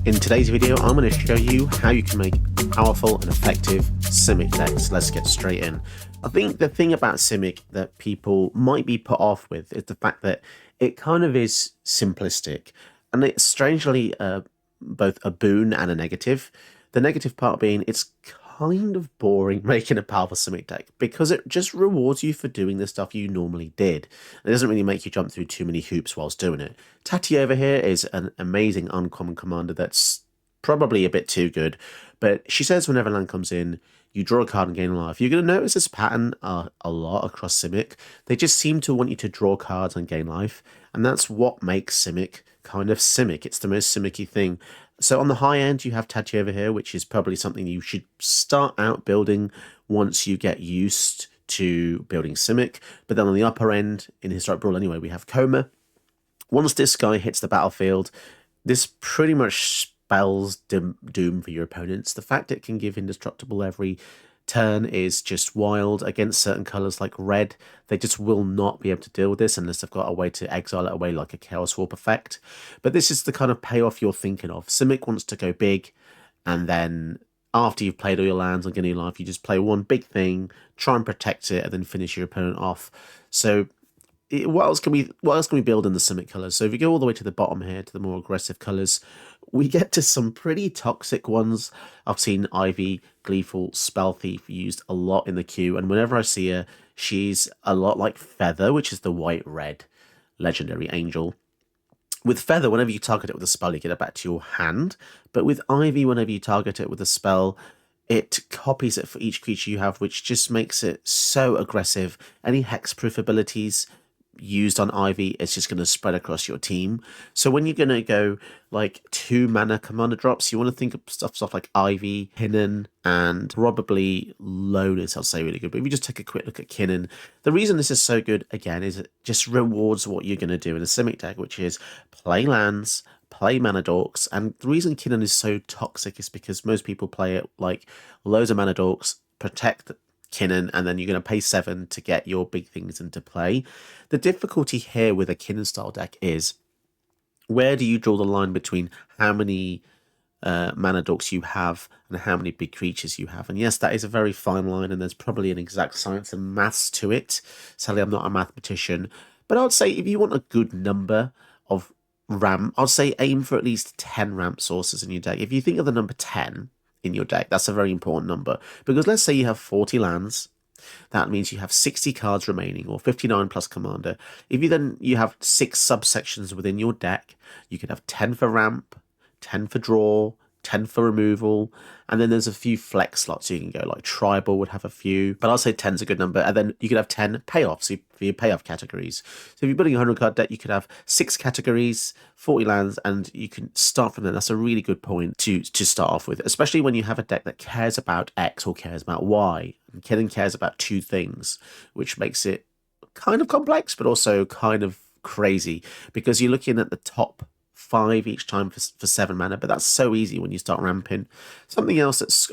In today's video, I'm going to show you how you can make powerful and effective Simic decks. Let's get straight in. I think the thing about Simic that people might be put off with is the fact that it kind of is simplistic, and it's strangely both a boon and a negative. The negative part being it's kind of boring making a powerful Simic deck because it just rewards you for doing the stuff you normally did. It doesn't really make you jump through too many hoops whilst doing it. Tati over here is an amazing uncommon commander that's probably a bit too good, but she says whenever land comes in, you draw a card and gain life. You're going to notice this pattern a lot across Simic. They just seem to want you to draw cards and gain life, and that's what makes Simic kind of Simic. It's the most Simic-y thing. So on the high end, you have Tati over here, which is probably something you should start out building once you get used to building Simic. But then on the upper end, in Historic Brawl anyway, we have Coma. Once this guy hits the battlefield, this pretty much spells doom for your opponents. The fact it can give indestructible every turn is just wild. Against certain colors like red, they just will not be able to deal with this unless they've got a way to exile it away, like a Chaos Warp effect. But this is the kind of payoff you're thinking of. Simic wants to go big, and then after you've played all your lands and getting life, you just play one big thing, try and protect it, and then finish your opponent off. So what else can we build in the Simic colors? So if you go all the way to the bottom here, to the more aggressive colors, we get to some pretty toxic ones. I've seen Ivy, Gleeful, Spell Thief used a lot in the queue, and whenever I see her, she's a lot like Feather, which is the white-red legendary angel. With Feather, whenever you target it with a spell, you get it back to your hand, but with Ivy, whenever you target it with a spell, it copies it for each creature you have, which just makes it so aggressive. Any hexproof abilities used on Ivy, it's just going to spread across your team. So when you're going to go like 2 mana commander drops, you want to think of stuff like Ivy, Kinnan, and probably Lotus, I'll say really good. But if you just take a quick look at Kinnan, the reason this is so good, again, is it just rewards what you're going to do in a Simic deck, which is play lands, play mana dorks. And the reason Kinnan is so toxic is because most people play it like loads of mana dorks, protect Kinnan, and then you're going to pay 7 to get your big things into play. The difficulty here with a Kinnan style deck is, where do you draw the line between how many mana dorks you have and how many big creatures you have? And yes, that is a very fine line, and there's probably an exact science and maths to it. Sadly, I'm not a mathematician, but I would say if you want a good number of ramp, I'd say aim for at least 10 ramp sources in your deck. If you think of the number 10 in your deck, that's a very important number, because let's say you have 40 lands, that means you have 60 cards remaining, or 59 plus commander. If you have 6 subsections within your deck, you could have 10 for ramp, 10 for draw, 10 for removal, and then there's a few flex slots you can go, like tribal would have a few, but I'll say 10's a good number. And then you could have 10 payoffs for your payoff categories. So if you're building a 100 card deck, you could have 6 categories, 40 lands, and you can start from there. That's a really good point to start off with, especially when you have a deck that cares about X or cares about Y. And Kinnan cares about 2 things, which makes it kind of complex, but also kind of crazy, because you're looking at the top 5 each time for 7 mana, but that's so easy when you start ramping. Something else that's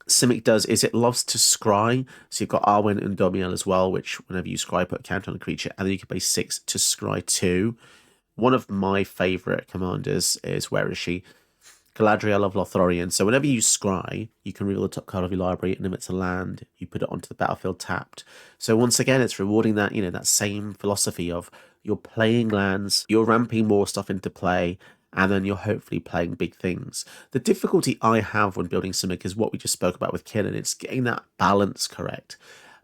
Simic does is it loves to scry. So you've got Arwen and Domiel as well, which whenever you scry, put a counter on a creature, and then you can pay 6 to scry 2. One of my favourite commanders is, where is she? Galadriel of Lothlorien. So whenever you scry, you can reveal the top card of your library, and if it's a land, you put it onto the battlefield tapped. So once again, it's rewarding that, that same philosophy of you're playing lands, you're ramping more stuff into play, and then you're hopefully playing big things. The difficulty I have when building Simic is what we just spoke about with Kinnan. It's getting that balance correct.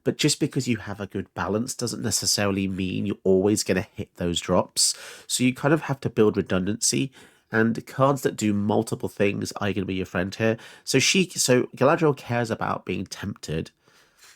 But just because you have a good balance doesn't necessarily mean you're always going to hit those drops. So you kind of have to build redundancy, and cards that do multiple things are going to be your friend here. So Galadriel cares about being tempted,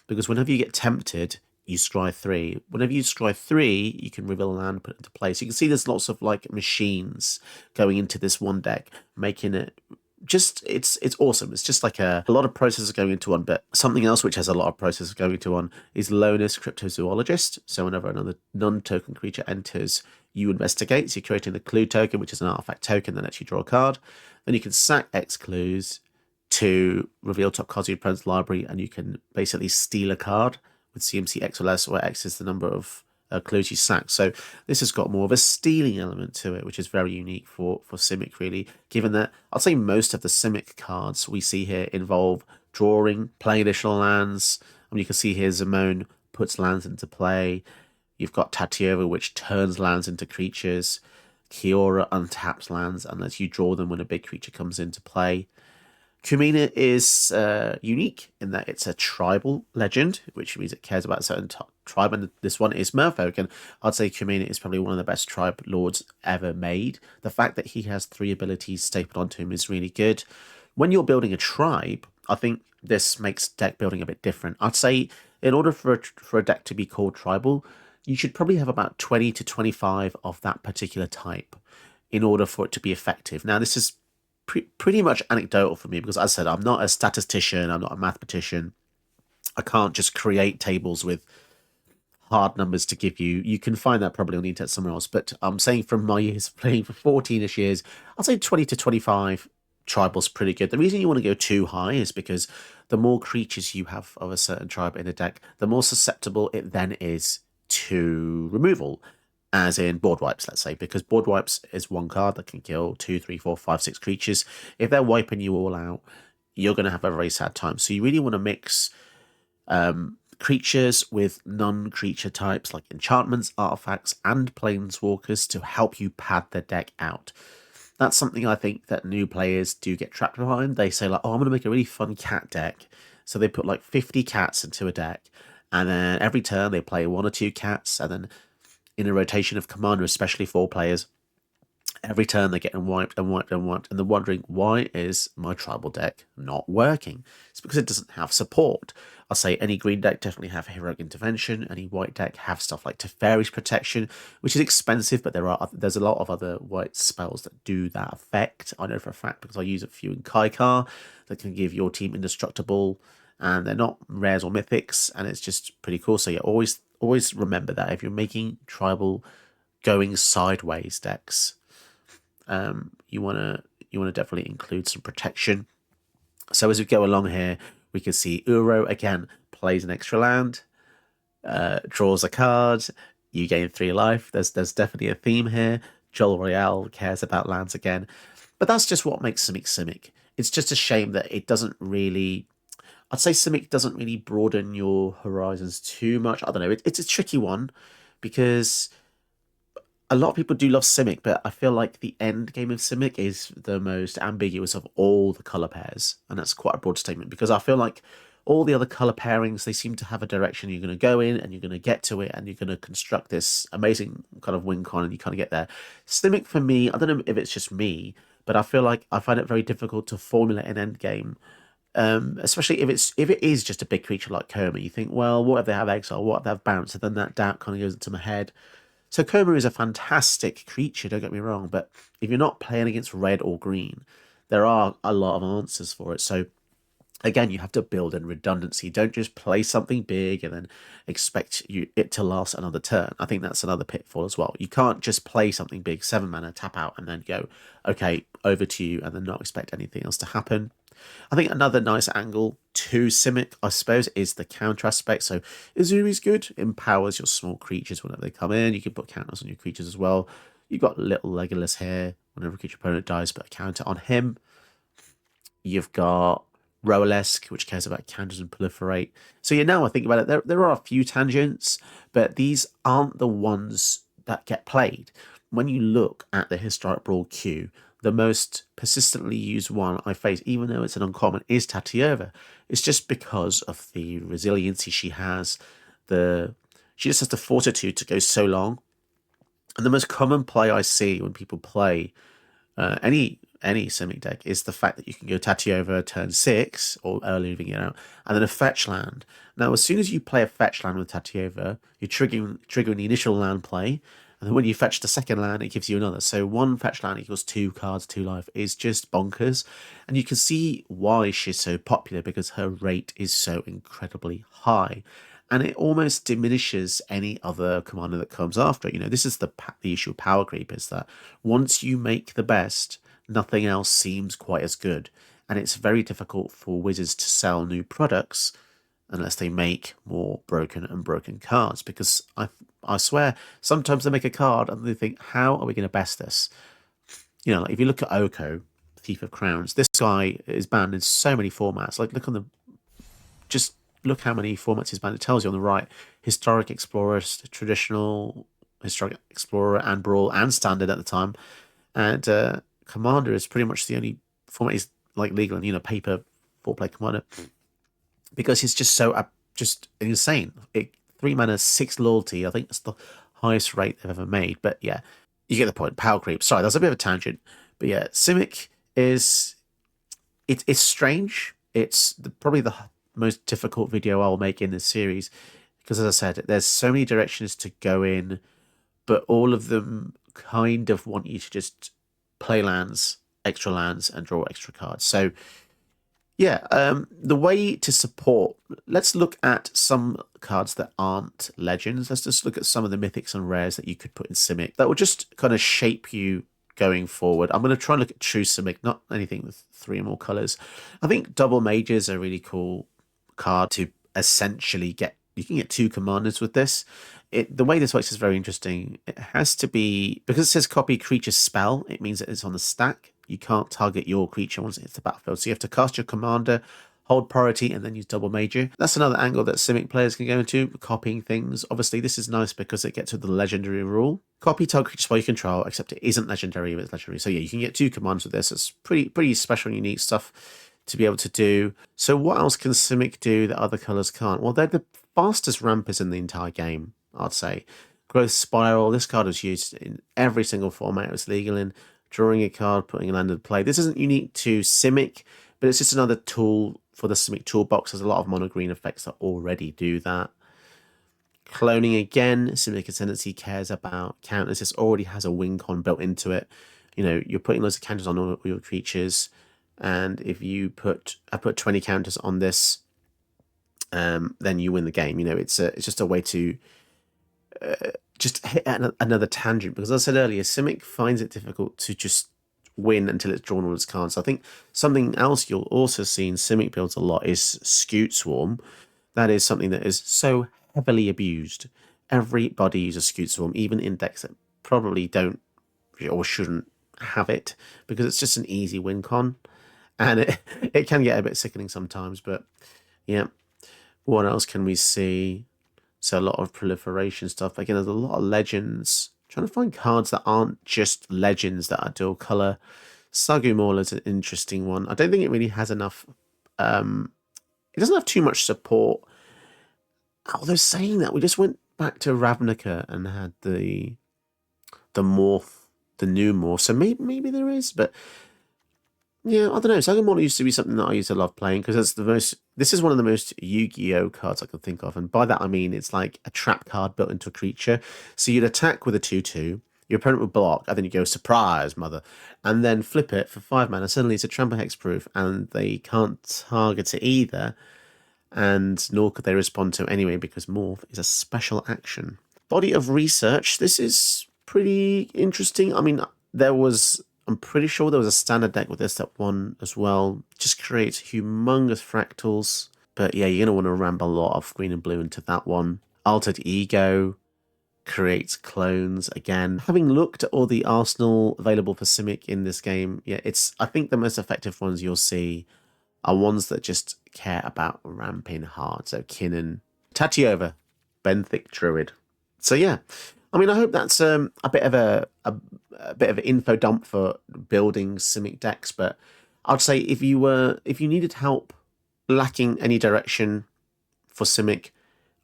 because whenever you get tempted, you scry 3. Whenever you scry 3, you can reveal a land, put it into play. So you can see there's lots of like machines going into this one deck, making it just, it's awesome. It's just like a lot of processes going into one. But something else which has a lot of processes going into one is Lotus Cryptozoologist. So whenever another non-token creature enters, you investigate. So you're creating the clue token, which is an artifact token that lets you draw a card. Then you can sack X clues to reveal top cards of your opponent's library, and you can basically steal a card with CMC X or less, where X is the number of clues you sack. So this has got more of a stealing element to it, which is very unique for Simic, really, given that I'd say most of the Simic cards we see here involve drawing, playing additional lands. I mean, you can see here Zimone puts lands into play. You've got Tatiova, which turns lands into creatures. Kiora untaps lands and lets you draw them when a big creature comes into play. Kumina is unique in that it's a tribal legend, which means it cares about a certain tribe, and this one is Merfolk, and I'd say Kumina is probably one of the best tribe lords ever made. The fact that he has 3 abilities stapled onto him is really good. When you're building a tribe, I think this makes deck building a bit different. I'd say in order for a deck to be called tribal, you should probably have about 20 to 25 of that particular type in order for it to be effective. Now, this is pretty much anecdotal for me because, as I said, I'm not a statistician, I'm not a mathematician. I can't just create tables with hard numbers to give you. You can find that probably on the internet somewhere else. But I'm saying from my years of playing for 14ish years, I'll say 20 to 25 tribals pretty good. The reason you want to go too high is because the more creatures you have of a certain tribe in a deck, the more susceptible it then is to removal, as in board wipes, let's say, because board wipes is one card that can kill 2, 3, 4, 5, 6 creatures. If they're wiping you all out, you're going to have a very sad time. So you really want to mix creatures with non-creature types like enchantments, artifacts, and planeswalkers to help you pad the deck out. That's something I think that new players do get trapped behind. They say, like, oh, I'm going to make a really fun cat deck. So they put like 50 cats into a deck, and then every turn they play 1 or 2 cats, and then in a rotation of commander, especially 4 players, every turn they're getting wiped and wiped and wiped, and they're wondering, why is my tribal deck not working? It's because it doesn't have support. I'll say any green deck definitely have Heroic Intervention, any white deck have stuff like Teferi's Protection, which is expensive, but there's a lot of other white spells that do that effect. I know for a fact because I use a few in Kaikar that can give your team indestructible, and they're not rares or mythics, and it's just pretty cool. So yeah, always remember that if you're making tribal going sideways decks, you wanna definitely include some protection. So as we go along here, we can see Uro again plays an extra land, draws a card, you gain 3 life. There's definitely a theme here. Joel Royale cares about lands again, but that's just what makes Simic. It's just a shame that it doesn't really. I'd say Simic doesn't really broaden your horizons too much. I don't know. It's a tricky one because a lot of people do love Simic, but I feel like the end game of Simic is the most ambiguous of all the color pairs, and that's quite a broad statement because I feel like all the other color pairings, they seem to have a direction you're going to go in, and you're going to get to it, and you're going to construct this amazing kind of win con, and you kind of get there. Simic for me, I don't know if it's just me, but I feel like I find it very difficult to formulate an end game. Especially if it is just a big creature like Coma, you think, well, what if they have exile? What if they have bounce? And then that doubt kind of goes into my head. So Coma is a fantastic creature, don't get me wrong, but if you're not playing against red or green, there are a lot of answers for it. So again, you have to build in redundancy. Don't just play something big and then expect it to last another turn. I think that's another pitfall as well. You can't just play something big, 7 mana, tap out, and then go, okay, over to you, and then not expect anything else to happen. I think another nice angle to Simic, I suppose, is the counter aspect. So Izuri's good, empowers your small creatures whenever they come in. You can put counters on your creatures as well. You've got little Legolas here. Whenever a creature opponent dies, put a counter on him. You've got Roalesk, which cares about counters and proliferate. So yeah, now I think about it, there are a few tangents, but these aren't the ones that get played. When you look at the historic Brawl queue, the most persistently used one I face, even though it's an uncommon, is Tatiova. It's just because of the resiliency she has. She just has the fortitude to go so long. And the most common play I see when people play any Simic deck is the fact that you can go Tatiova turn 6 or early leaving it out, and then a fetch land. Now, as soon as you play a fetch land with Tatiova, you're triggering the initial land play, and then when you fetch the second land, it gives you another. So 1 fetch land equals 2 cards, 2 life is just bonkers. And you can see why she's so popular, because her rate is so incredibly high. And it almost diminishes any other commander that comes after it. You know, this is the issue of power creep, is that once you make the best, nothing else seems quite as good. And it's very difficult for Wizards to sell new products unless they make more broken cards, because I I swear, sometimes they make a card and they think, how are we going to best this? You know, like if you look at Oko, Thief of Crowns, this guy is banned in so many formats. Like, look on the, just look how many formats he's banned. It tells you on the right: Historic Explorer, Traditional, Historic Explorer, and Brawl, and Standard at the time. And Commander is pretty much the only format he's like legal, and you know, paper 4-player Commander, because he's just so just insane. 3 mana, 6 loyalty. I think that's the highest rate they've ever made. But yeah, you get the point. Power creep. Sorry, that's a bit of a tangent. But yeah, Simic is it's strange. It's probably the most difficult video I'll make in this series, because as I said, there's so many directions to go in, but all of them kind of want you to just play lands, extra lands, and draw extra cards. So yeah, the way to support, let's look at some cards that aren't legends. Let's just look at some of the mythics and rares that you could put in Simic that will just kind of shape you going forward. I'm going to try and look at true Simic, not anything with 3 or more colors. I think double mages are a really cool card to essentially get. You can get 2 commanders with this. The way this works is very interesting. It has to be, because it says copy creature spell, it means that it's on the stack. You can't target your creature once it hits the battlefield. So you have to cast your commander, hold priority, and then use double major. That's another angle that Simic players can go into, copying things. Obviously, this is nice because it gets with the legendary rule. Copy target creature spell you control, except it isn't legendary if it's legendary. So yeah, you can get 2 commanders with this. It's pretty special and unique stuff to be able to do. So what else can Simic do that other colours can't? Well, they're the fastest rampers in the entire game, I'd say. Growth Spiral, this card was used in every single format it was legal in. Drawing a card, putting a land into play. This isn't unique to Simic, but it's just another tool for the Simic toolbox. There's a lot of mono green effects that already do that. Cloning again, Simic Ascendancy cares about counters. This already has a win con built into it. You know, you're putting loads of counters on all your creatures, and if you I put 20 counters on this, then you win the game. You know, it's just a way to just hit another tangent, because as I said earlier, Simic finds it difficult to just win until it's drawn all its cards. So I think something else you'll also see in Simic builds a lot is Scoot Swarm. That is something that is so heavily abused. Everybody uses Scoot Swarm, even in decks that probably don't or shouldn't have it, because it's just an easy win con, and it can get a bit sickening sometimes. But yeah, what else can we see? So a lot of proliferation stuff. Again, there's a lot of legends. I'm trying to find cards that aren't just legends that are dual color. Sagu Maul is an interesting one. I don't think it really has enough. It doesn't have too much support. Although saying that, we just went back to Ravnica and had the morph, the new morph. So maybe there is, but yeah, I don't know. Saga Model used to be something that I used to love playing, because that's the most. This is one of the most Yu-Gi-Oh cards I can think of, and by that I mean it's like a trap card built into a creature. So you'd attack with a 2/2, your opponent would block, and then you go surprise, mother, and then flip it for 5 mana. Suddenly it's a trample hexproof, and they can't target it either, and nor could they respond to it anyway, because morph is a special action. Body of research. This is pretty interesting. I mean, I'm pretty sure there was a standard deck with this that won as well. Just creates humongous fractals. But yeah, you're going to want to ram a lot of green and blue into that one. Altered Ego creates clones again. Having looked at all the arsenal available for Simic in this game, yeah, I think the most effective ones you'll see are ones that just care about ramping hard. So Kinnan, Tatiova, Benthic Druid. So yeah, I mean, I hope that's a bit of a bit of an info dump for building Simic decks. But I'd say if you needed help, lacking any direction for Simic,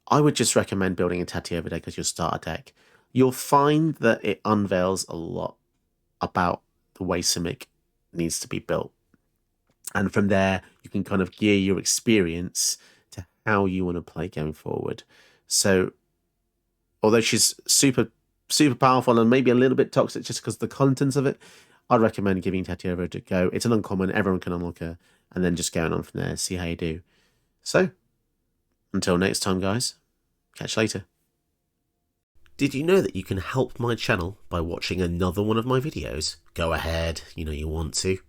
I would just recommend building a Tatiova deck as your starter deck. You'll find that it unveils a lot about the way Simic needs to be built, and from there you can kind of gear your experience to how you want to play going forward. So although she's super powerful and maybe a little bit toxic just because of the contents of it, I'd recommend giving Tatiova a go. It's an uncommon, everyone can unlock her, and then just going on from there, see how you do. So, until next time, guys, catch you later. Did you know that you can help my channel by watching another one of my videos? Go ahead, you know you want to.